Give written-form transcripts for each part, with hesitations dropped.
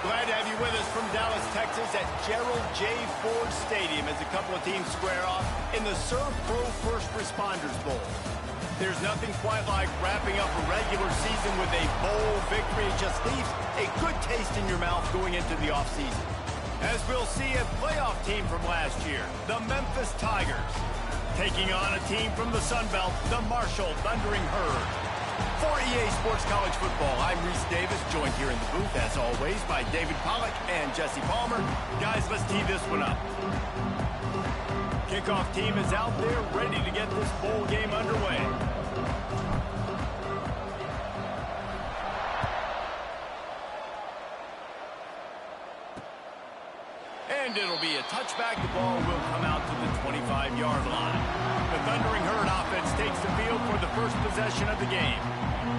Glad to have you with us from Dallas, Texas at Gerald J. Ford Stadium as a couple of teams square off in the Serve Pro First Responders Bowl. There's nothing quite like wrapping up a regular season with a bowl victory. It just leaves a good taste in your mouth going into the offseason. As we'll see a playoff team from last year, the Memphis Tigers, taking on a team from the Sun Belt, the Marshall Thundering Herd. For EA Sports College Football, I'm Reese Davis, joined here in the booth, as always, by David Pollack and Jesse Palmer. Guys, let's tee this one up. Kickoff team is out there, ready to get this bowl game underway. And it'll be a touchback. The ball will come out to the 25-yard line. The Thundering Herd offense takes the field for the first possession of the game.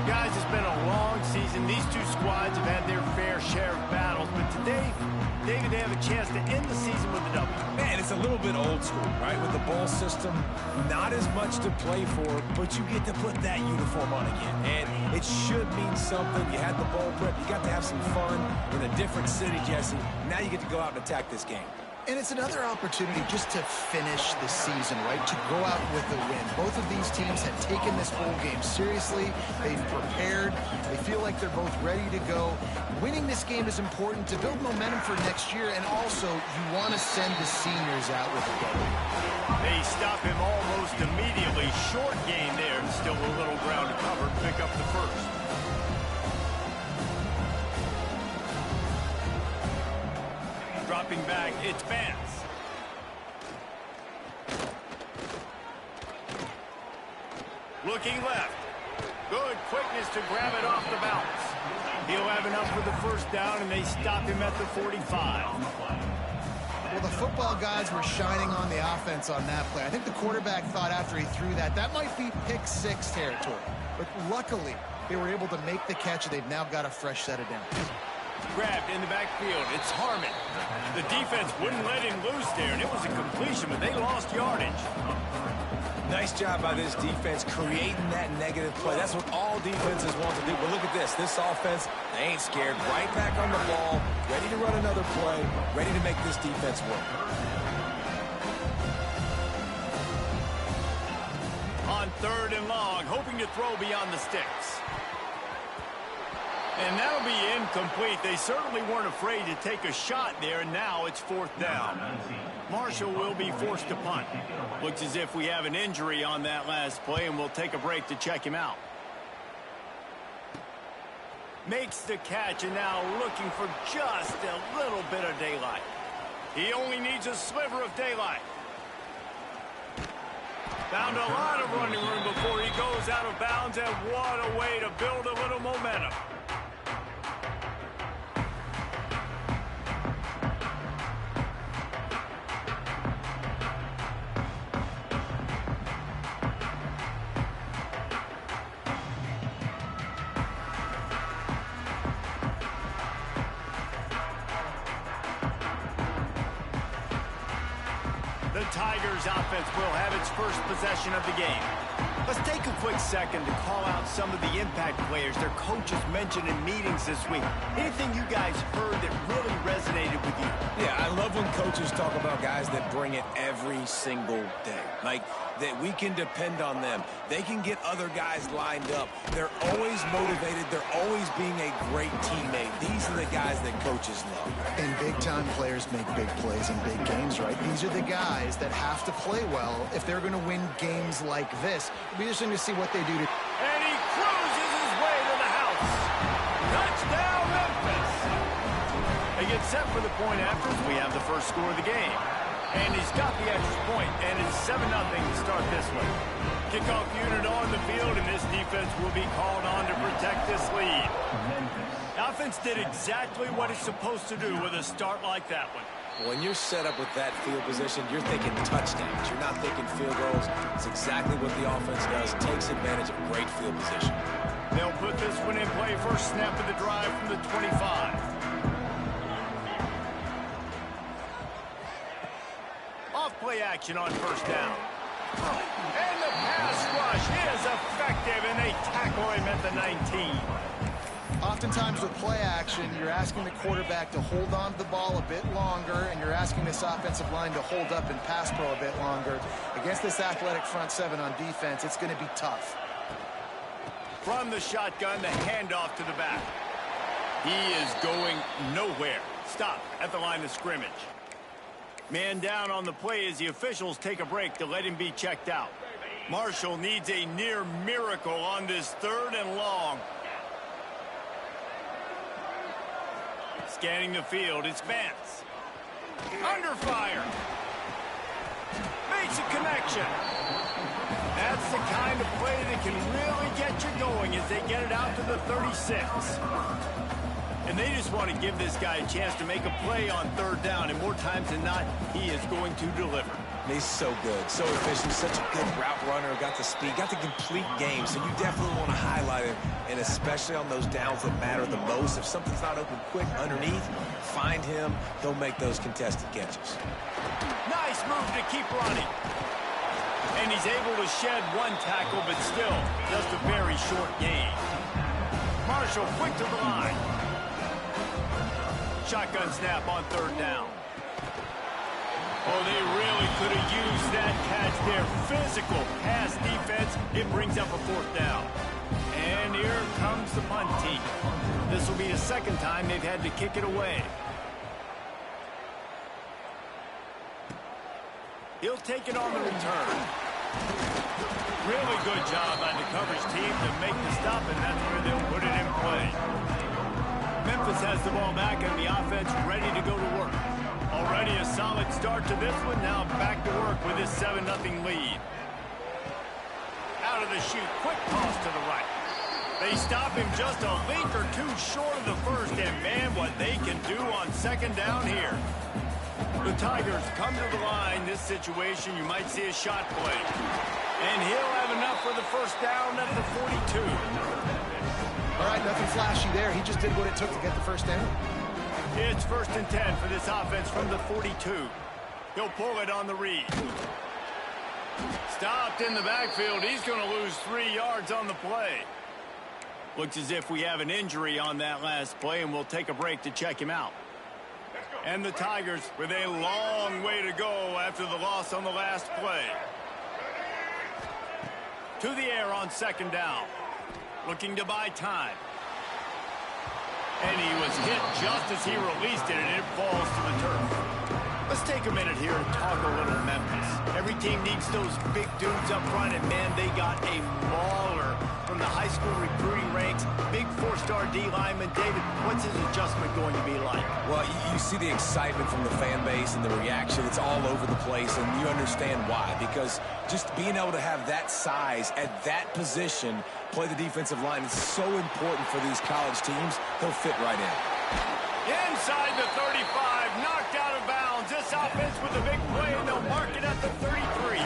Guys, it's been a long season. These two squads have had their fair share of battles, but today, David, they have a chance to end the season with a W. Man, it's a little bit old school, right? With the bowl system, not as much to play for, but you get to put that uniform on again. And it should mean something. You had the bowl prep. You got to have some fun in a different city, Jesse. Now you get to go out and attack this game. And it's another opportunity just to finish the season, right? To go out with a win. Both of these teams have taken this bowl game seriously. They've prepared. They feel like they're both ready to go. Winning this game is important to build momentum for next year, and also you want to send the seniors out with a W. They stop him almost immediately. Short gain there. Still a little ground to cover. Pick up the first. Dropping back, it's Vance. Looking left. Good quickness to grab it off the bounce. He'll have enough for the first down, and they stop him at the 45. Well, the football guys were shining on the offense on that play. I think the quarterback thought after he threw that might be pick six territory. But luckily, they were able to make the catch, and they've now got a fresh set of downs. Grabbed in the backfield. It's Harmon. The defense wouldn't let him loose there, and it was a completion, but they lost yardage. Nice job by this defense creating that negative play. That's what all defenses want to do. But look at this. This offense, they ain't scared. Right back on the ball, ready to run another play, ready to make this defense work. On 3rd and long, hoping to throw beyond the sticks. And that'll be incomplete. They certainly weren't afraid to take a shot there, and now it's 4th down. Marshall will be forced to punt. Looks as if we have an injury on that last play, and we'll take a break to check him out. Makes the catch, and now looking for just a little bit of daylight. He only needs a sliver of daylight. Found a lot of running room before he goes out of bounds, and what a way to build a little momentum. The Tigers offense will have its first possession of the game. Let's take a quick second to call out some of the impact players their coaches mentioned in meetings this week. Anything you guys heard that really resonated with you? Yeah, I love when coaches talk about guys that bring it every single day. Like, that we can depend on them. They can get other guys lined up. They're always motivated. They're always being a great teammate. These are the guys that coaches love. And big-time players make big plays in big games, right? These are the guys that have to play well if they're going to win games like this. It'll be interesting to see what they do. And he cruises his way to the house. Touchdown, Memphis. They get set for the point after. We have the first score of the game. And he's got the extra point, and it's 7-0 to start this one. Kickoff unit on the field, and this defense will be called on to protect this lead. The offense did exactly what it's supposed to do with a start like that one. When you're set up with that field position, you're thinking touchdowns. You're not thinking field goals. It's exactly what the offense does. It takes advantage of great field position. They'll put this one in play. First snap of the drive from the 25. Off-play action on first down. And the pass rush is effective, and they tackle him at the 19. oftentimes with play action, you're asking the quarterback to hold on to the ball a bit longer, and you're asking this offensive line to hold up and pass pro a bit longer. Against this athletic front seven on defense, it's going to be tough. From the shotgun, the handoff to the back. He is going nowhere. Stop at the line of scrimmage. Man down on the play as the officials take a break to let him be checked out. Marshall needs a near miracle on this 3rd and long. Scanning the field, it's Vance. Under fire. Makes a connection. That's the kind of play that can really get you going as they get it out to the 36. And they just want to give this guy a chance to make a play on 3rd down, and more times than not, he is going to deliver. He's so good, so efficient, such a good route runner, got the speed, got the complete game, so you definitely want to highlight him, and especially on those downs that matter the most. If something's not open quick underneath, find him, he'll make those contested catches. Nice move to keep running. And he's able to shed 1 tackle, but still just a very short gain. Marshall quick to the line. Shotgun snap on 3rd down. Oh, they really could have used that catch there. Physical pass defense. It brings up a 4th down. And here comes the punt team. This will be the 2nd time they've had to kick it away. He'll take it on the return. Really good job by the coverage team to make the stop, and that's where they'll put it in play. Memphis has the ball back and the offense ready to go to work. Already a solid start to this one. Now back to work with this 7-0 lead. Out of the chute, quick toss to the right. They stop him just a link or 2 short of the 1st, and man, what they can do on 2nd down here. The Tigers come to the line. This situation, you might see a shot play. And he'll have enough for the 1st down at the 42. All right, nothing flashy there. He just did what it took to get the 1st down. It's 1st and 10 for this offense from the 42. He'll pull it on the read. Stopped in the backfield. He's going to lose 3 yards on the play. Looks as if we have an injury on that last play, and we'll take a break to check him out. And the Tigers with a long way to go after the loss on the last play. To the air on 2nd down. Looking to buy time. And he was hit just as he released it, and it falls to the turf. Let's take a minute here and talk a little Memphis. Every team needs those big dudes up front, and man, they got a mauler from the high school recruiting ranks. Big 4-star D lineman. David, what's his adjustment going to be like? Well, you see the excitement from the fan base and the reaction. It's all over the place, and you understand why. Because just being able to have that size at that position, play the defensive line, is so important for these college teams. He'll fit right in. Inside the 35, knocked out of bounds. This offense with a big play, and they'll mark it at the 33.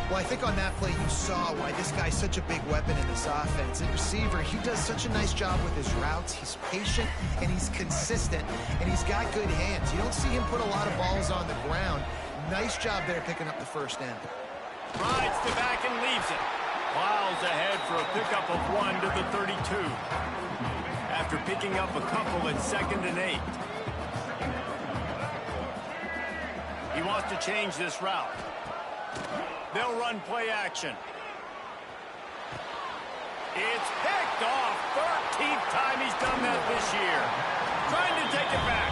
Well, I think on that play you saw why this guy's such a big weapon in this offense. At receiver, he does such a nice job with his routes. He's patient, and he's consistent, and he's got good hands. You don't see him put a lot of balls on the ground. Nice job there picking up the 1st down. Rides the back and leaves it. Plows ahead for a pickup of 1 to the 32. After picking up a couple at 2nd and 8. He wants to change this route. They'll run play action. It's picked off. 13th time he's done that this year. Trying to take it back.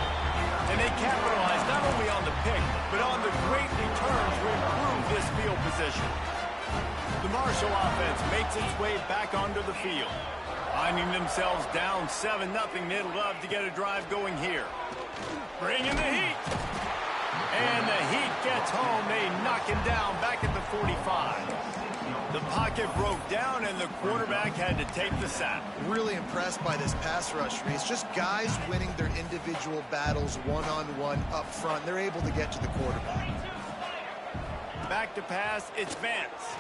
And they capitalize not only on the pick, but on the great return to improve this field position. The Marshall offense makes its way back onto the field. Finding themselves down 7-0, they'd love to get a drive going here. Bringing the heat. And the Heat gets home. They knock him down back at the 45. The pocket broke down, and the quarterback had to take the sack. Really impressed by this pass rush, Reese. Just guys winning their individual battles one-on-one up front. They're able to get to the quarterback. Back to pass, it's Vance.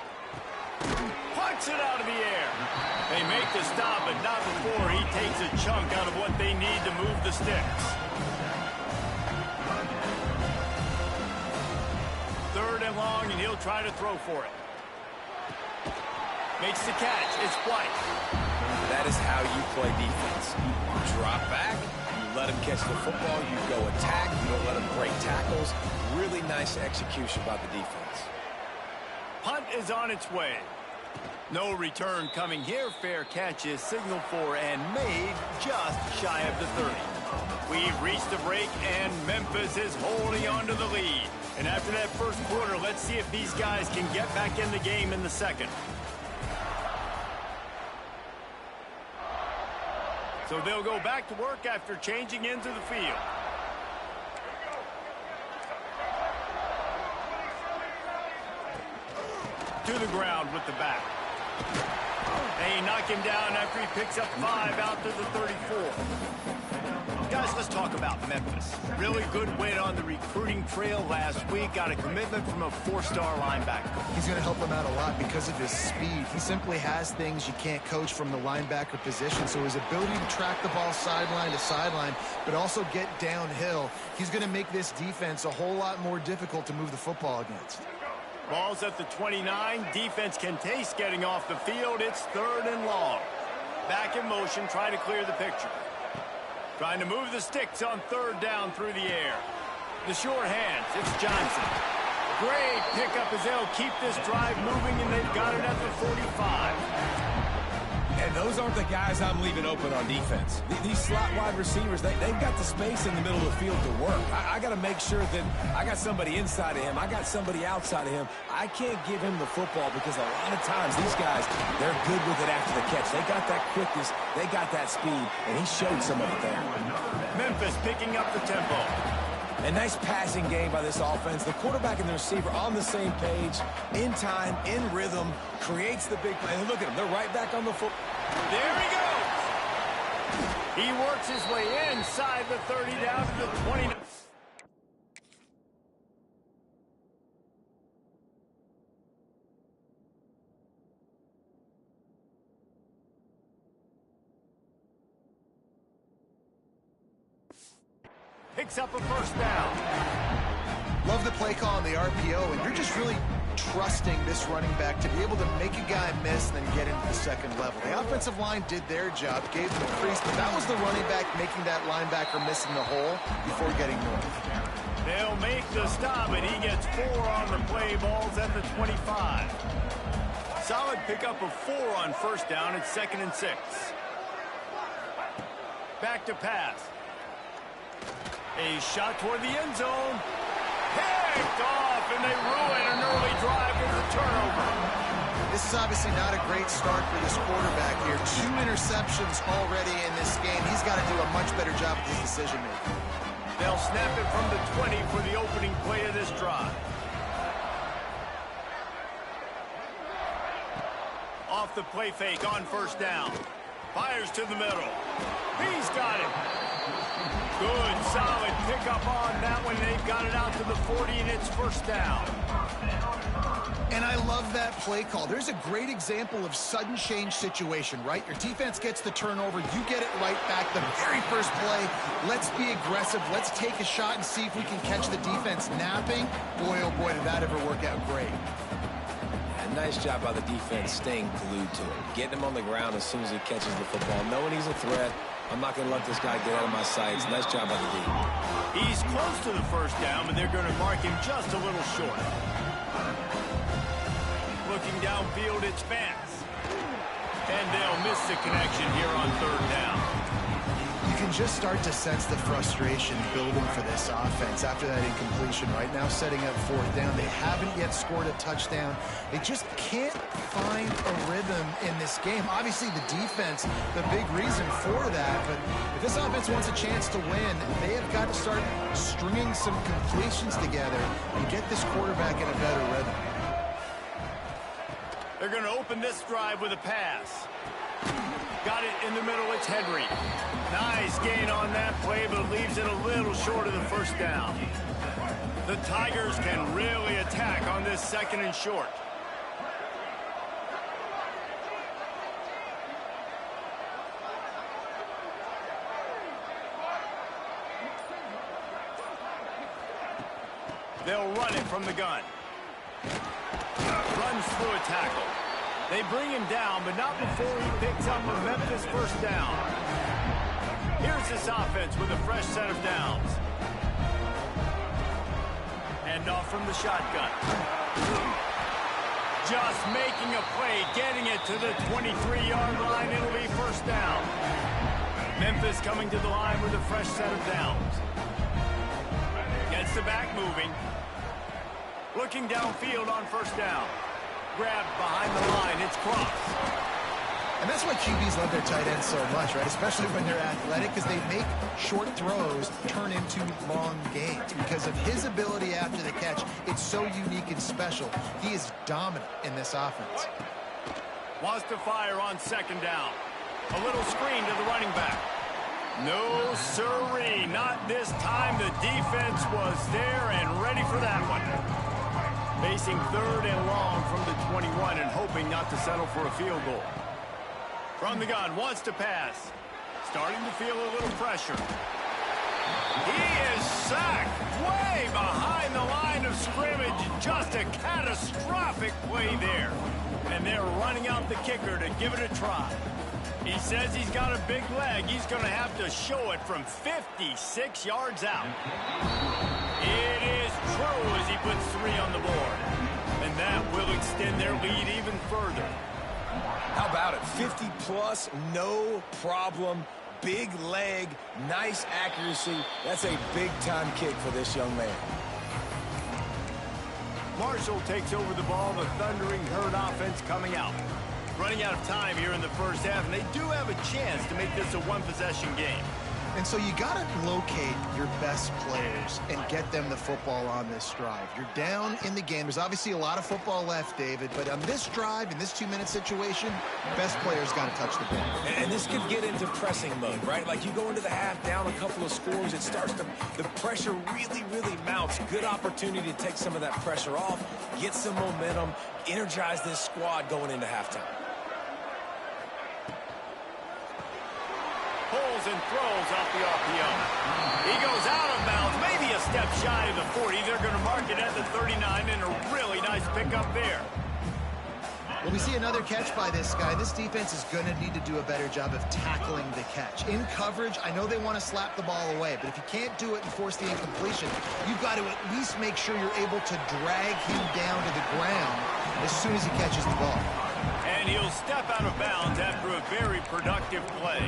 Punts it out of the air. They make the stop, but not before he takes a chunk out of what they need to move the sticks. 3rd and long, and he'll try to throw for it. Makes the catch. It's White. That is how you play defense. You drop back, you let them catch the football, you go attack, you don't let them break tackles. Really nice execution by the defense. Punt is on its way. No return coming here. Fair catch is signaled for and made just shy of the 30. We've reached the break, and Memphis is holding on to the lead. And after that first quarter, let's see if these guys can get back in the game in the second. So they'll go back to work after changing into the field. To the ground with the back. They knock him down after he picks up 5 out to the 34. Guys, let's talk about Memphis. Really good win on the recruiting trail last week. Got a commitment from a 4-star linebacker. He's going to help him out a lot because of his speed. He simply has things you can't coach from the linebacker position. So his ability to track the ball sideline to sideline, but also get downhill, he's going to make this defense a whole lot more difficult to move the football against. Ball's at the 29. Defense can taste getting off the field. It's 3rd and long. Back in motion, trying to clear the picture. Trying to move the sticks on 3rd down through the air. The short hands, it's Johnson. Great pickup as they'll keep this drive moving, and they've got it at the 45. And those aren't the guys I'm leaving open on defense. These slot wide receivers, they've got the space in the middle of the field to work. I got to make sure that I got somebody inside of him. I got somebody outside of him. I can't give him the football because a lot of times these guys, they're good with it after the catch. They got that quickness. They got that speed, and he showed some of it there. Memphis picking up the tempo. A nice passing game by this offense. The quarterback and the receiver on the same page, in time, in rhythm, creates the big play. And look at them. They're right back on the foot. There he goes. He works his way inside the 30 down to the 29. Picks up a 1st down. Love the play call on the RPO, and you're just really trusting this running back to be able to make a guy miss and then get into the second level. The offensive line did their job, gave them a crease, but that was the running back making that linebacker miss in the hole before getting north. They'll make the stop, and he gets 4 on the play. Ball's at the 25. Solid pickup of 4 on 1st down. It's 2nd and 6. Back to pass. A shot toward the end zone. Picked off, and they ruin an early drive with a turnover. This is obviously not a great start for this quarterback here. 2 interceptions already in this game. He's got to do a much better job with his decision-making. They'll snap it from the 20 for the opening play of this drive. Off the play fake on 1st down. Fires to the middle. He's got it. Good, solid pickup on that one. They've got it out to the 40, and it's 1st down. And I love that play call. There's a great example of sudden change situation, right? Your defense gets the turnover. You get it right back. The very first play, let's be aggressive. Let's take a shot and see if we can catch the defense napping. Boy, oh boy, did that ever work out great. A nice job by the defense staying glued to him. Getting him on the ground as soon as he catches the football. Knowing he's a threat. I'm not going to let this guy get out of my sights. Nice job by the D. He's close to the 1st down, but they're going to mark him just a little short. Looking downfield, it's Vance. And they'll miss the connection here on 3rd down. You can just start to sense the frustration building for this offense after that incompletion. Right now, setting up 4th down. They haven't yet scored a touchdown. They just can't find a rhythm in this game. Obviously, the defense, the big reason for that. But if this offense wants a chance to win, they have got to start stringing some completions together and get this quarterback in a better rhythm. They're going to open this drive with a pass. Got it in the middle. It's Henry. Nice gain on that play, but leaves it a little short of the 1st down. The Tigers can really attack on this 2nd and short. They'll run it from the gun. Runs through a tackle. They bring him down, but not before he picks up a Memphis first down. Here's this offense with a fresh set of downs. Hand off from the shotgun. Just making a play, getting it to the 23-yard line. It'll be first down. Memphis coming to the line with a fresh set of downs. Gets the back moving. Looking downfield on first down. Grabbed behind the line. It's Cross. And that's why QBs love their tight ends so much, right? Especially when they're athletic, because they make short throws turn into long gains. Because of his ability after the catch, it's so unique and special. He is dominant in this offense. Wants to fire on second down. A little screen to the running back. No siree, not this time. The defense was there and ready for that one. Facing third and long from the 21 and hoping not to settle for a field goal. From the gun, wants to pass. Starting to feel a little pressure. He is sacked way behind the line of scrimmage. Just a catastrophic play there. And they're running out the kicker to give it a try. He says he's got a big leg. He's going to have to show it from 56 yards out. It is true as he puts 3 on the board. And that will extend their lead even further. How about it? 50-plus, no problem. Big leg, nice accuracy. That's a big-time kick for this young man. Marshall takes over the ball. The thundering herd offense coming out. Running out of time here in the first half, and they do have a chance to make this a one-possession game. And so you got to locate your best players and get them the football on this drive. You're down in the game. There's obviously a lot of football left, David, but on this drive, in this 2-minute situation, best players got to touch the ball. And this could get into pressing mode, right? Like you go into the half down a couple of scores, it starts to, the pressure really, really mounts. Good opportunity to take some of that pressure off, get some momentum, energize this squad going into halftime. Pulls and throws off the RPO. He goes out of bounds, maybe a step shy of the 40. They're going to mark it at the 39, and a really nice pickup there. Well, we see another catch by this guy. This defense is going to need to do a better job of tackling the catch. In coverage, I know they want to slap the ball away, but if you can't do it and force the incompletion, you've got to at least make sure you're able to drag him down to the ground as soon as he catches the ball. And he'll step out of bounds after a very productive play.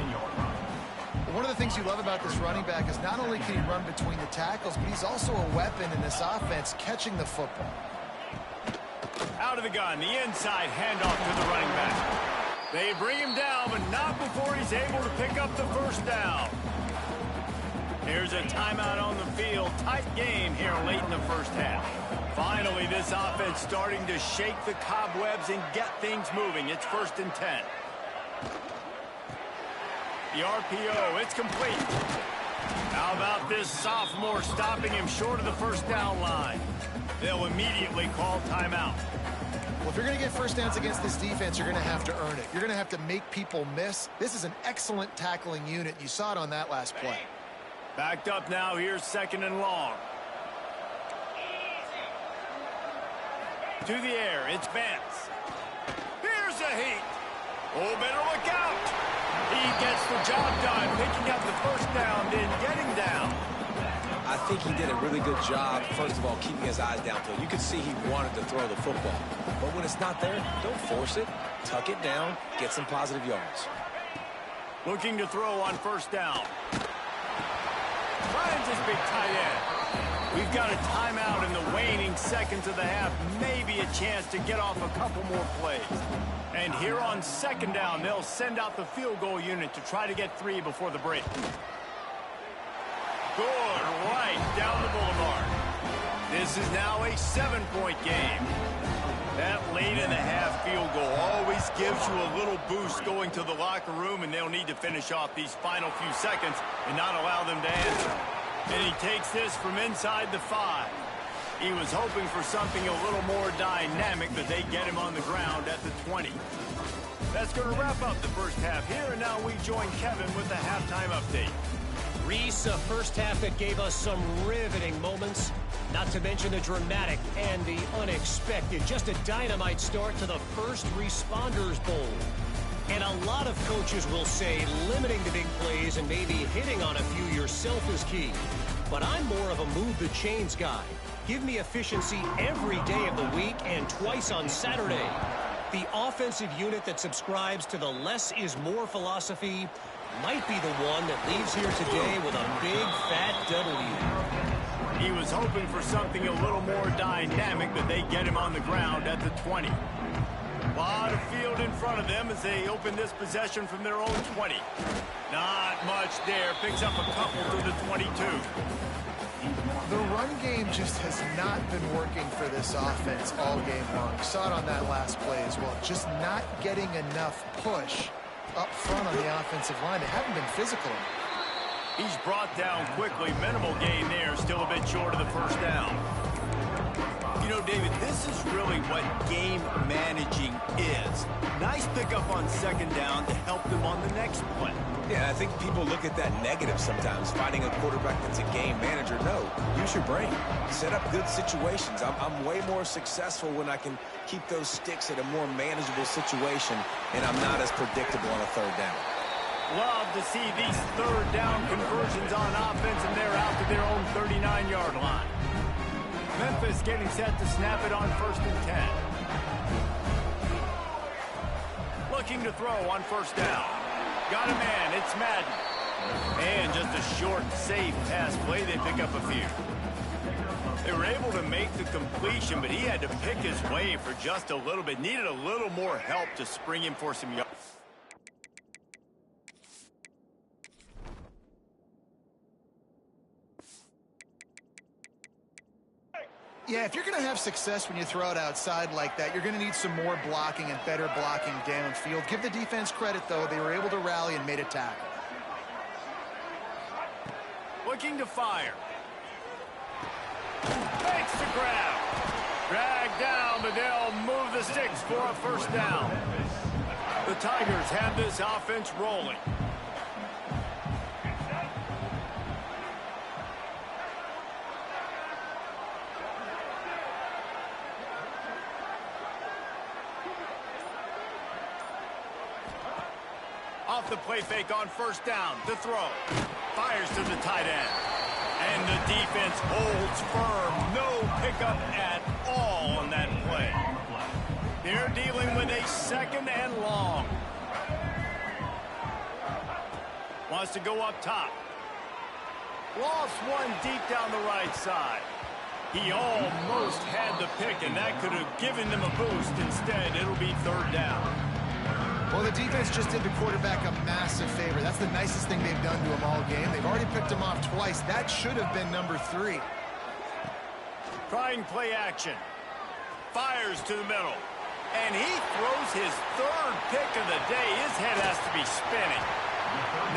One of the things you love about this running back is not only can he run between the tackles, but he's also a weapon in this offense, catching the football. Out of the gun, the inside handoff to the running back. They bring him down, but not before he's able to pick up the first down. Here's a timeout on the field. Tight game here late in the first half. Finally, this offense starting to shake the cobwebs and get things moving. It's 1st and 10. The RPO, it's complete. How about this sophomore stopping him short of the first down line? They'll immediately call timeout. Well, if you're going to get first downs against this defense, you're going to have to earn it. You're going to have to make people miss. This is an excellent tackling unit. You saw it on that last play. Backed up now. Here's 2nd and long. To the air. It's Vance. Here's a heat. Oh, better look out. He gets the job done, picking up the first down, then getting down. I think he did a really good job, first of all, keeping his eyes downfield. You could see he wanted to throw the football. But when it's not there, don't force it. Tuck it down, get some positive yards. Looking to throw on first down. Finds his big tight end. We've got a timeout in the waning seconds of the half. Maybe a chance to get off a couple more plays. And here on 2nd down, they'll send out the field goal unit to try to get 3 before the break. Good, right down the boulevard. This is now a 7-point game. That late in the half field goal always gives you a little boost going to the locker room, and they'll need to finish off these final few seconds and not allow them to answer. And he takes this from inside the 5. He was hoping for something a little more dynamic, but they get him on the ground at the 20. That's going to wrap up the first half here, and now we join Kevin with the halftime update. Reese, a first half that gave us some riveting moments, not to mention the dramatic and the unexpected. Just a dynamite start to the First Responders Bowl. And a lot of coaches will say limiting the big plays and maybe hitting on a few yourself is key. But I'm more of a move the chains guy. Give me efficiency every day of the week and twice on Saturday. The offensive unit that subscribes to the less is more philosophy might be the one that leaves here today with a big fat W. He was hoping for something a little more dynamic, but they get him on the ground at the 20. A lot of field in front of them as they open this possession from their own 20. Not much there. Picks up a couple to the 22. The run game just has not been working for this offense all game long. Saw it on that last play as well. Just not getting enough push up front on the offensive line. They haven't been physical. He's brought down quickly. Minimal gain there. Still a bit short of the first down. You know, David, this is really what game managing is. Nice pickup on second down to help them on the next play. Yeah, I think people look at that negative sometimes, finding a quarterback that's a game manager. No, use your brain. Set up good situations. I'm way more successful when I can keep those sticks at a more manageable situation, and I'm not as predictable on a third down. Love to see these third down conversions on offense, and they're out to their own 39-yard line. Memphis getting set to snap it on 1st and 10. Looking to throw on first down. Got a man, it's Madden. And just a short, safe pass play, they pick up a few. They were able to make the completion, but he had to pick his way for just a little bit. Needed a little more help to spring him for some yards. Yeah, if you're going to have success when you throw it outside like that, you're going to need some more blocking and better blocking downfield. Give the defense credit, though. They were able to rally and made a tackle. Looking to fire. Fakes to grab. Drag down, but they'll move the sticks for a first down. The Tigers have this offense rolling. Off the play fake on first down. To throw. Fires to the tight end. And the defense holds firm. No pickup at all on that play. They're dealing with a second and long. Wants to go up top. Lost one deep down the right side. He almost had the pick, and that could have given them a boost. Instead, it'll be third down. Well, the defense just did the quarterback a massive favor. That's the nicest thing they've done to him all game. They've already picked him off twice. That should have been number 3. Trying play action. Fires to the middle. And he throws his third pick of the day. His head has to be spinning.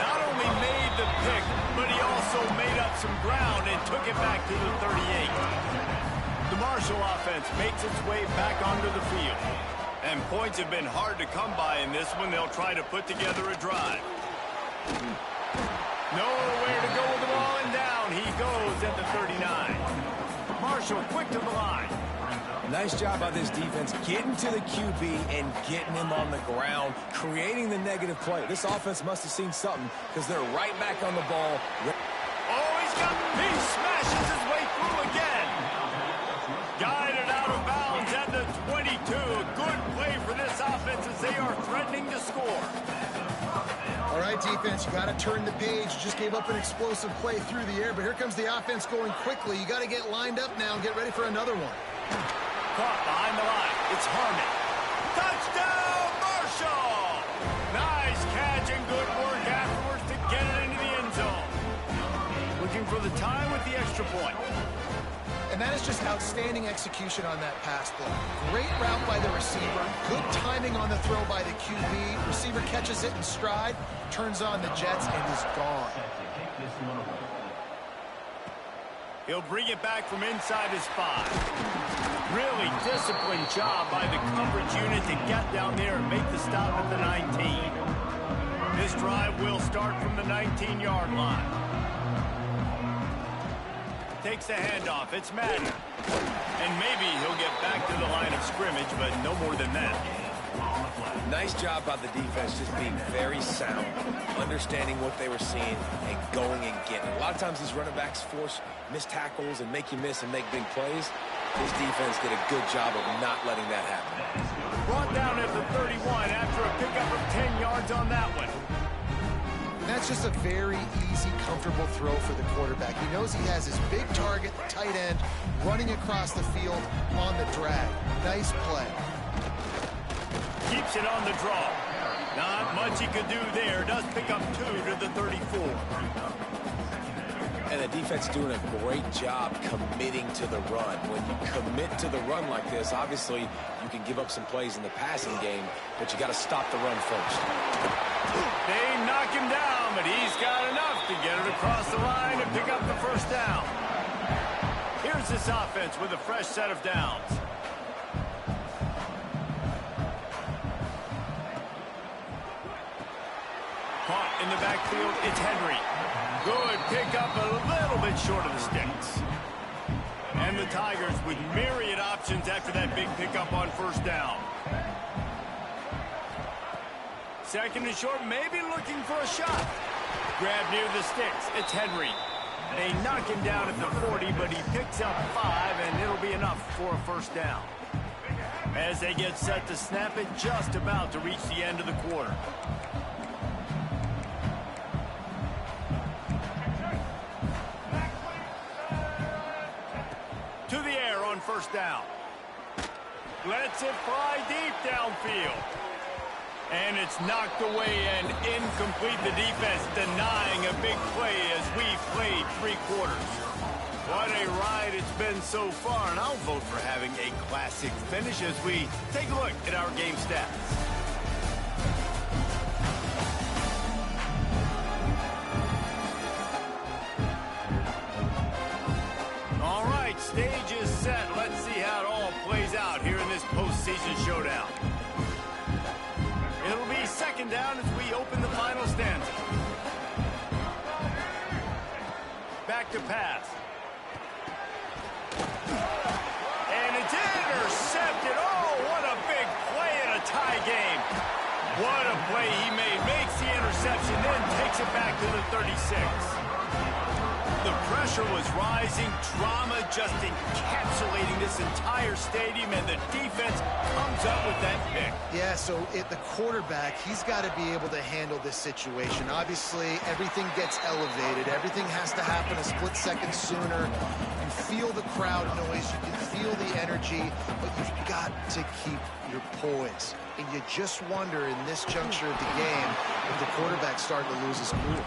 Not only made the pick, but he also made up some ground and took it back to the 38. The Marshall offense makes its way back onto the field. And points have been hard to come by in this one. They'll try to put together a drive. Nowhere to go with the ball, and down he goes at the 39. Marshall quick to the line. Nice job by this defense getting to the QB and getting him on the ground, creating the negative play. This offense must have seen something because they're right back on the ball. Oh, he smashes his way through again. Guided out of bounds at the 22. A good play for this offense as they are threatening to score. All right, defense, you got to turn the page. You just gave up an explosive play through the air, but here comes the offense going quickly. You got to get lined up now and get ready for another one. Caught behind the line. It's Harmon. Touchdown, Marshall! Nice catch and good work afterwards to get it into the end zone. Looking for the tie with the extra point. And that is just outstanding execution on that pass play. Great route by the receiver. Good timing on the throw by the QB. Receiver catches it in stride, turns on the jets, and is gone. He'll bring it back from inside his 5. Really disciplined job by the coverage unit to get down there and make the stop at the 19. This drive will start from the 19-yard line. takes the handoff. It's Madden. And maybe he'll get back to the line of scrimmage, but no more than that. Nice job by the defense just being very sound, understanding what they were seeing, and going and getting it. A lot of times these running backs force missed tackles and make you miss and make big plays. This defense did a good job of not letting that happen. Brought down at the 31 after a pickup of 10 yards on that one. That's just a very easy, comfortable throw for the quarterback. He knows he has his big target, the tight end, running across the field on the drag. Nice play. Keeps it on the draw. Not much he could do there. Does pick up 2 to the 34. And the defense doing a great job committing to the run. When you commit to the run like this, obviously you can give up some plays in the passing game, but you got to stop the run first. They knock him down, but he's got enough to get it across the line and pick up the first down. Here's this offense with a fresh set of downs. Caught in the backfield, it's Henry. Good pickup, a little bit short of the sticks. And the Tigers with myriad options after that big pickup on first down. Second and short, maybe looking for a shot. Grab near the sticks, it's Henry. They knock him down at the 40, but he picks up 5, and it'll be enough for a first down. As they get set to snap it, just about to reach the end of the quarter. To the air on first down. Lets it fly deep downfield. And it's knocked away and incomplete. The defense denying a big play as we've played 3 quarters. What a ride it's been so far, and I'll vote for having a classic finish as we take a look at our game stats. All right, stage is set. Let's see how it all plays out here in this postseason showdown. It'll be second down as we open the final stanza. Back to pass. And it's intercepted. Oh, what a big play in a tie game. What a play he made. Makes the interception, then takes it back to the 36. The pressure was rising, drama just encapsulating this entire stadium, and the defense comes up with that pick. Yeah, so the quarterback, he's got to be able to handle this situation. Obviously, everything gets elevated. Everything has to happen a split second sooner. You feel the crowd noise. You can feel the energy, but you've got to keep your poise. And you just wonder in this juncture of the game if the quarterback's starting to lose his cool.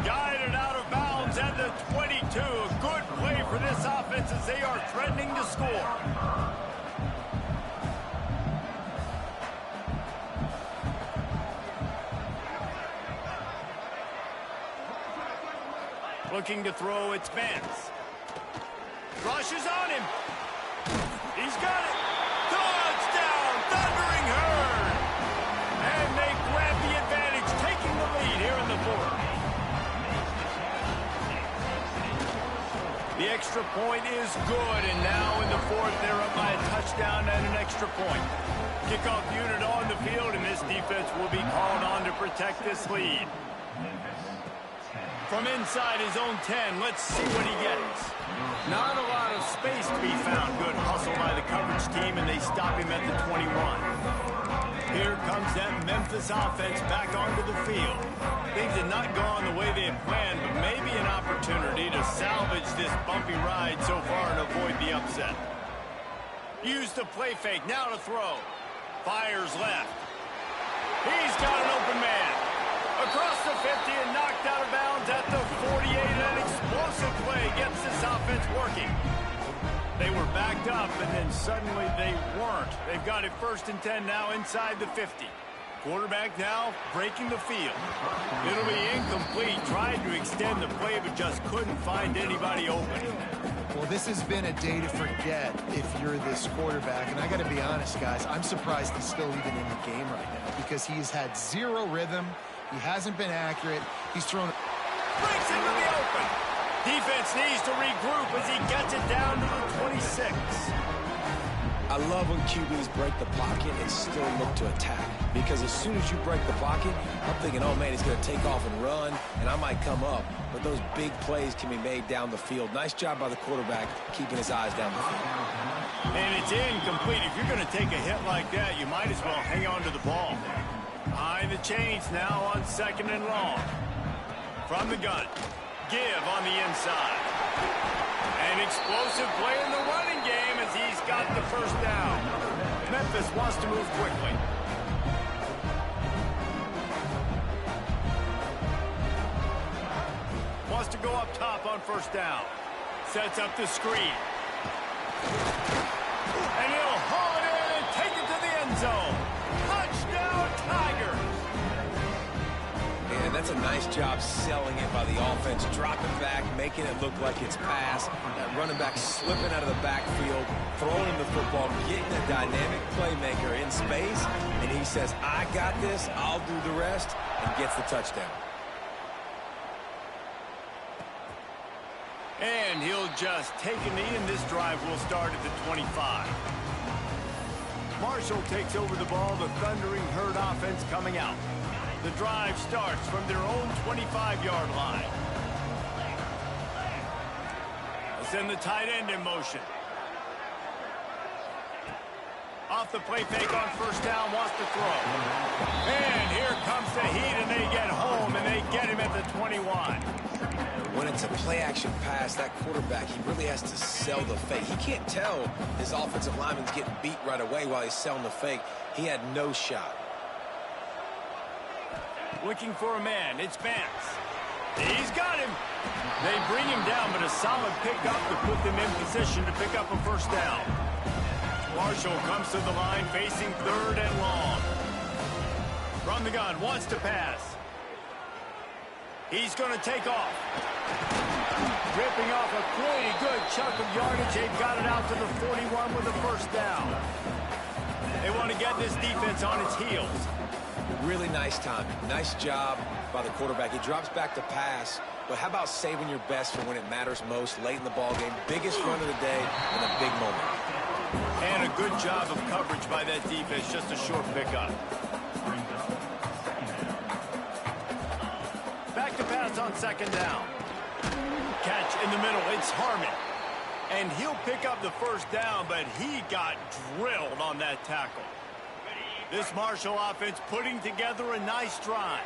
Guided out of bounds at the 22. A good play for this offense as they are threatening to score. Looking to throw, it's Vance. Rushes on him. He's got it. Touchdown, Thundering Herd. And they grab the advantage, taking the lead here in the 4th. The extra point is good, and now in the 4th, they're up by a touchdown and an extra point. Kickoff unit on the field, and this defense will be called on to protect this lead. From inside his own 10, let's see what he gets. Not a lot of space to be found. Good hustle by the coverage team, and they stop him at the 21. Here comes that Memphis offense back onto the field. Things had not gone the way they had planned, but maybe an opportunity to salvage this bumpy ride so far and avoid the upset. Use the play fake, now to throw. Fires left. He's got an open man. Across the 50 and knocked out of bounds at the 48. An explosive play gets this offense working. They were backed up, and then suddenly they weren't. They've got it 1st and 10 now inside the 50. Quarterback now breaking the field. It'll be incomplete. Tried to extend the play, but just couldn't find anybody open. Well, this has been a day to forget if you're this quarterback. And I got to be honest, guys, I'm surprised he's still even in the game right now because he's had 0 rhythm. He hasn't been accurate. He's thrown... Breaks into the open. Defense defense needs to regroup as he gets it down to the 26. I love when QBs break the pocket and still look to attack. Because as soon as you break the pocket, I'm thinking, oh, man, he's going to take off and run, and I might come up. But those big plays can be made down the field. Nice job by the quarterback keeping his eyes down the field. And it's incomplete. If you're going to take a hit like that, you might as well hang on to the ball. Behind the chains now on 2nd and long. From the gun. Give on the inside. An explosive play in the running game as he's got the first down. Memphis wants to move quickly. Wants to go up top on 1st down. Sets up the screen. And he'll haul it in and take it to the end zone. Touchdown, Tigers! And that's a nice job selling it by the offense, dropping back, making it look like it's pass. That running back slipping out of the backfield, throwing him the football, getting a dynamic playmaker in space, and he says, I got this, I'll do the rest, and gets the touchdown. And he'll just take a knee, and this drive will start at the 25. Marshall takes over the ball, the Thundering Herd offense coming out. The drive starts from their own 25-yard line. They'll send the tight end in motion. Off the play fake on 1st down, wants to throw. And here comes the heat, and they get home, and they get him at the 21. When it's a play-action pass, that quarterback, he really has to sell the fake. He can't tell his offensive lineman's getting beat right away while he's selling the fake. He had no shot. Looking for a man. It's Vance. He's got him. They bring him down, but a solid pickup to put them in position to pick up a 1st down. Marshall comes to the line facing 3rd and long. From the gun, wants to pass. He's going to take off. Ripping off a pretty good chunk of yardage. They've got it out to the 41 with a 1st down. They want to get this defense on its heels. Really nice timing. Nice job by the quarterback. He drops back to pass, but how about saving your best for when it matters most late in the ball game? Biggest run of the day in a big moment. And a good job of coverage by that defense. Just a short pickup. Back to pass on 2nd down. Catch in the middle. It's Harmon. And he'll pick up the 1st down, but he got drilled on that tackle. This Marshall offense putting together a nice drive.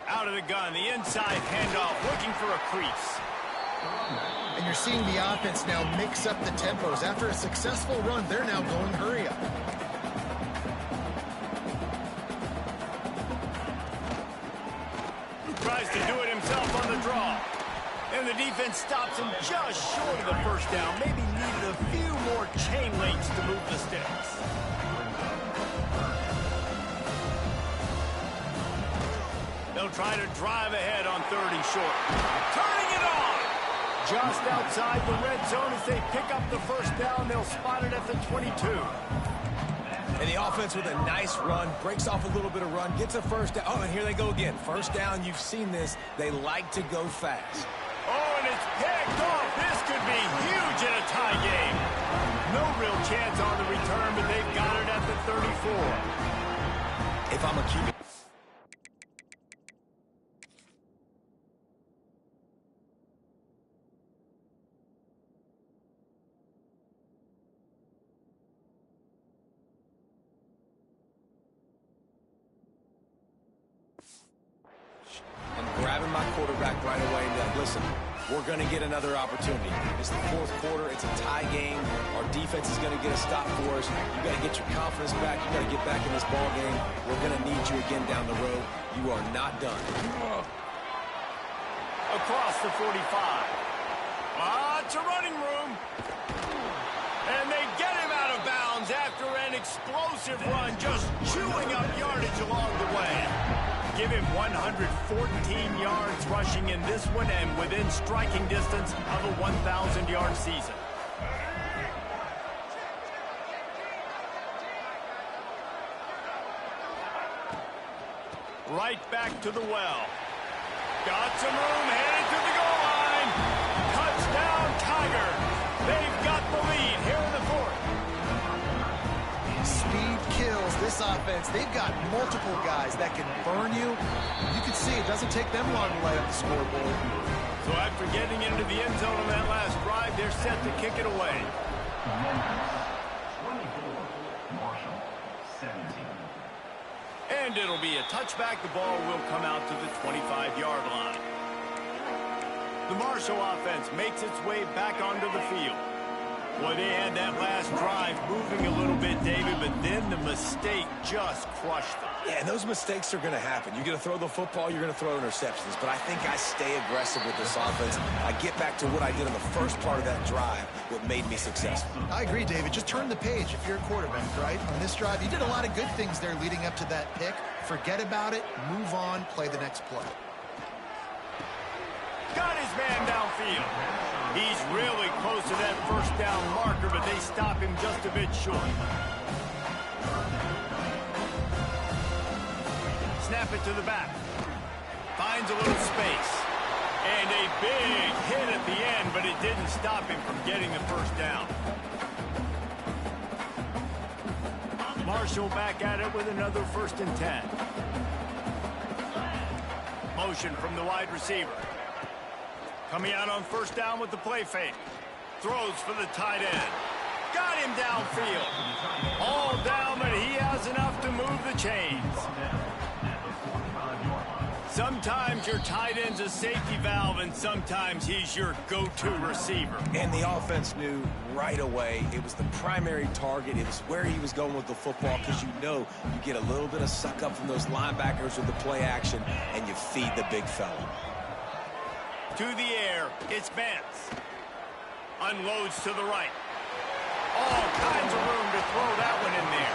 Out of the gun, the inside handoff, looking for a crease. And you're seeing the offense now mix up the tempos. After a successful run, they're now going hurry up. Tries to do it himself on the draw. And the defense stops him just short of the 1st down. Maybe needed a few more chain links to move the sticks. They'll try to drive ahead on 3rd and short. Turning it on! Just outside the red zone as they pick up the 1st down. They'll spot it at the 22. And the offense with a nice run, breaks off a little bit of run, gets a 1st down. Oh, and here they go again. 1st down, you've seen this. They like to go fast. Oh, and it's picked off. This could be huge in a tie game. No real chance on the return, but they've got it at the 34. If I'm a QB. Grabbing my quarterback right away and like, listen, we're going to get another opportunity. It's the 4th quarter. It's a tie game. Our defense is going to get a stop for us. You got to get your confidence back. You got to get back in this ball game. We're going to need you again down the road. You are not done. Across the 45. Lots of running room. And they get him out of bounds after an explosive run, just chewing up yardage along the way. Give him 114 yards rushing in this one and within striking distance of a 1,000-yard season. Right back to the well. Got some room, headed to the goal line. Touchdown, Tiger. They've got the lead here in the fourth. Speed kills this offense. They've got multiple guys that can burn you. You can see it doesn't take them long to light up the scoreboard. So after getting into the end zone on that last drive, they're set to kick it away. 24, Marshall, 17. And it'll be a touchback. The ball will come out to the 25-yard line. The Marshall offense makes its way back onto the field. Boy, they had that last drive moving a little bit, David, but then the mistake just crushed them. Yeah, and those mistakes are going to happen. You're going to throw the football, you're going to throw interceptions. But I think I stay aggressive with this offense. I get back to what I did in the first part of that drive, what made me successful. I agree, David. Just turn the page if you're a quarterback, right? On this drive, you did a lot of good things there leading up to that pick. Forget about it, move on, play the next play. Got his man downfield. He's really close to that first down marker, but they stop him just a bit short. Snap it to the back. Finds a little space. And a big hit at the end, but it didn't stop him from getting the first down. Marshall back at it with another 1st and 10. Motion from the wide receiver. Coming out on 1st down with the play fake. Throws for the tight end. Got him downfield. All down, but he has enough to move the chains. Sometimes your tight end's a safety valve, and sometimes he's your go-to receiver. And the offense knew right away it was the primary target. It was where he was going with the football, because you know you get a little bit of suck up from those linebackers with the play action, and you feed the big fella. To the air, it's Vance. Unloads to the right. All kinds of room to throw that one in there.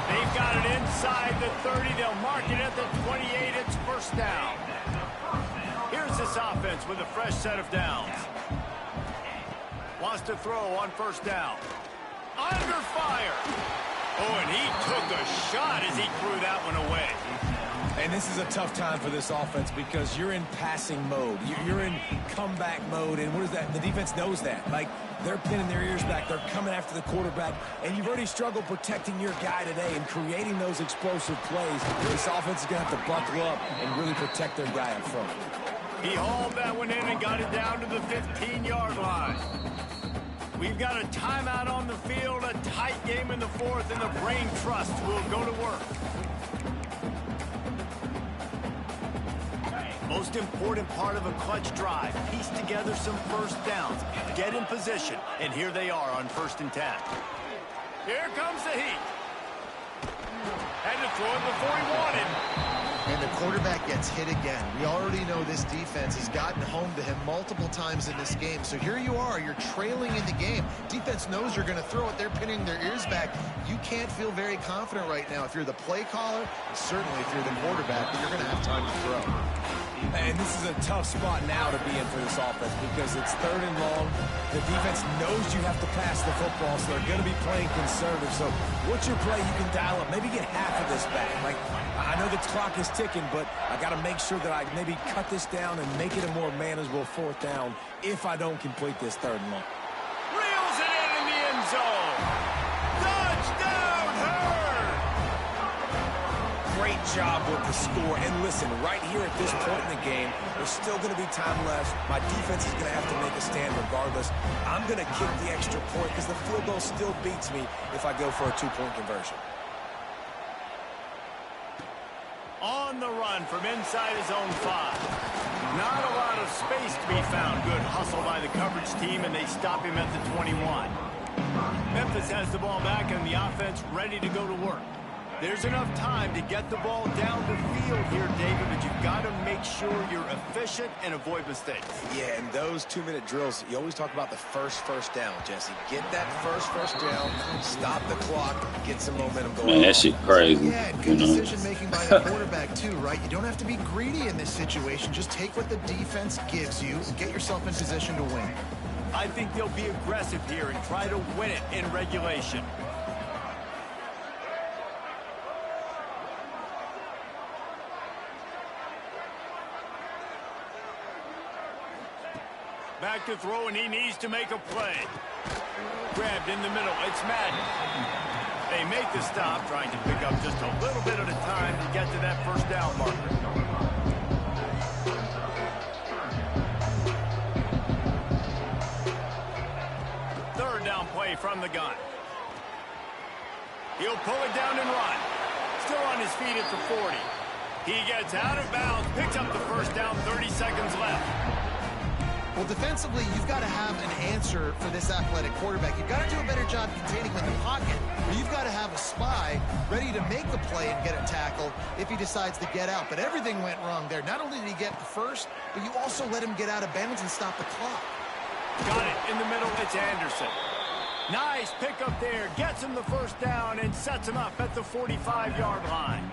They've got it inside the 30. They'll mark it at the 28. It's 1st down. Here's this offense with a fresh set of downs. Wants to throw on 1st down. Under fire. Oh, and he took a shot as he threw that one away. And this is a tough time for this offense because you're in passing mode. You're in comeback mode, and what is that? The defense knows that. Like, they're pinning their ears back. They're coming after the quarterback, and you've already struggled protecting your guy today and creating those explosive plays. This offense is going to have to buckle up and really protect their guy up front. He hauled that one in and got it down to the 15-yard line. We've got a timeout on the field, a tight game in the 4th, and the Brain Trust will go to work. Most important part of a clutch drive, piece together some 1st downs, get in position, and here they are on 1st and 10. Here comes the heat. Had to throw it before he wanted. And the quarterback gets hit again. We already know this defense has gotten home to him multiple times in this game. So here you are, you're trailing in the game. Defense knows you're going to throw it. They're pinning their ears back. You can't feel very confident right now if you're the play caller, and certainly if you're the quarterback, but you're going to have time to throw. And this is a tough spot now to be in for this offense because it's 3rd and long. The defense knows you have to pass the football, so they're going to be playing conservative. So what's your play you can dial up? Maybe get half of this back. Like, I know the clock is ticking, but I got to make sure that I maybe cut this down and make it a more manageable 4th down if I don't complete this 3rd and long. Reels it in the end zone. Touchdown, Hurd! Great job with the score. And listen, right here at this point in the game, there's still going to be time left. My defense is going to have to make a stand regardless. I'm going to kick the extra point because the field goal still beats me if I go for a 2-point conversion. On the run from inside his own 5. Not a lot of space to be found. Good hustle by the coverage team, and they stop him at the 21. Memphis has the ball back, and the offense ready to go to work. There's enough time to get the ball down the field here, David, but you've got to make sure you're efficient and avoid mistakes. Yeah, and those 2-minute drills, you always talk about the first down, Jesse. Get that first down, stop the clock, get some momentum going. Man, that shit crazy. Yeah, and good decision-making by the quarterback, too, right? You don't have to be greedy in this situation. Just take what the defense gives you and get yourself in position to win. I think they'll be aggressive here and try to win it in regulation. Back to throw, and he needs to make a play. Grabbed in the middle. It's Madden. They make the stop, trying to pick up just a little bit at a time to get to that first down marker. Third down play from the gun. He'll pull it down and run. Still on his feet at the 40. He gets out of bounds, picks up the first down, 30 seconds left. Well, defensively, you've got to have an answer for this athletic quarterback. You've got to do a better job containing him in the pocket, or you've got to have a spy ready to make the play and get a tackle if he decides to get out. But everything went wrong there. Not only did he get the first, but you also let him get out of bounds and stop the clock. Got it in the middle. It's Anderson. Nice pickup there. Gets him the first down and sets him up at the 45-yard line.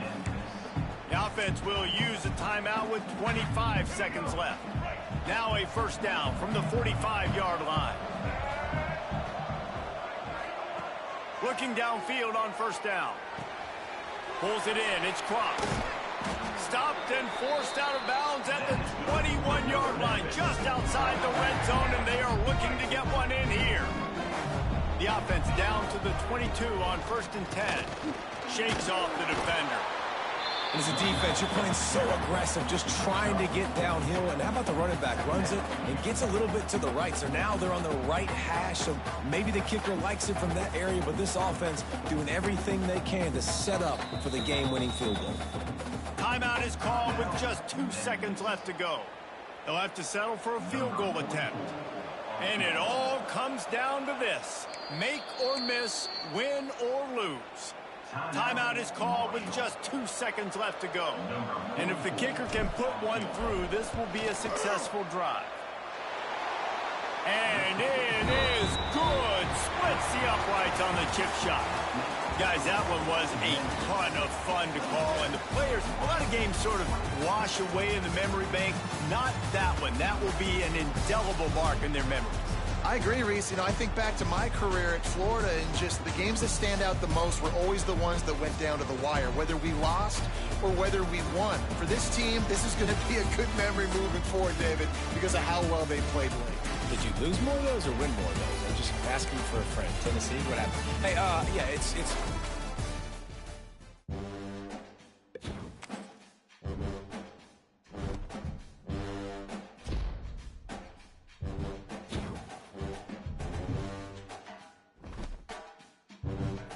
The offense will use a timeout with 25 seconds left. Now a first down from the 45-yard line. Looking downfield on first down. Pulls it in. It's Cross. Stopped and forced out of bounds at the 21-yard line, just outside the red zone, and they are looking to get one in here. The offense down to the 22 on 1st and 10. Shakes off the defender. And as a defense, you're playing so aggressive, just trying to get downhill. And how about the running back? Runs it and gets a little bit to the right. So now they're on the right hash. So maybe the kicker likes it from that area, but this offense doing everything they can to set up for the game-winning field goal. Timeout is called with just 2 seconds left to go. They'll have to settle for a field goal attempt. And it all comes down to this. Make or miss, win or lose. Timeout is called with just 2 seconds left to go. And if the kicker can put one through, this will be a successful drive. And it is good. Splits the uprights on the chip shot. Guys, that one was a ton of fun to call. And the players, a lot of games sort of wash away in the memory bank. Not that one. That will be an indelible mark in their memories. I agree, Reese. I think back to my career at Florida, and just the games that stand out the most were always the ones that went down to the wire, whether we lost or whether we won. For this team, this is going to be a good memory moving forward, David, because of how well they played late. Did you lose more of those or win more of those? I'm just asking for a friend. Tennessee, what happened? Hey, yeah, it's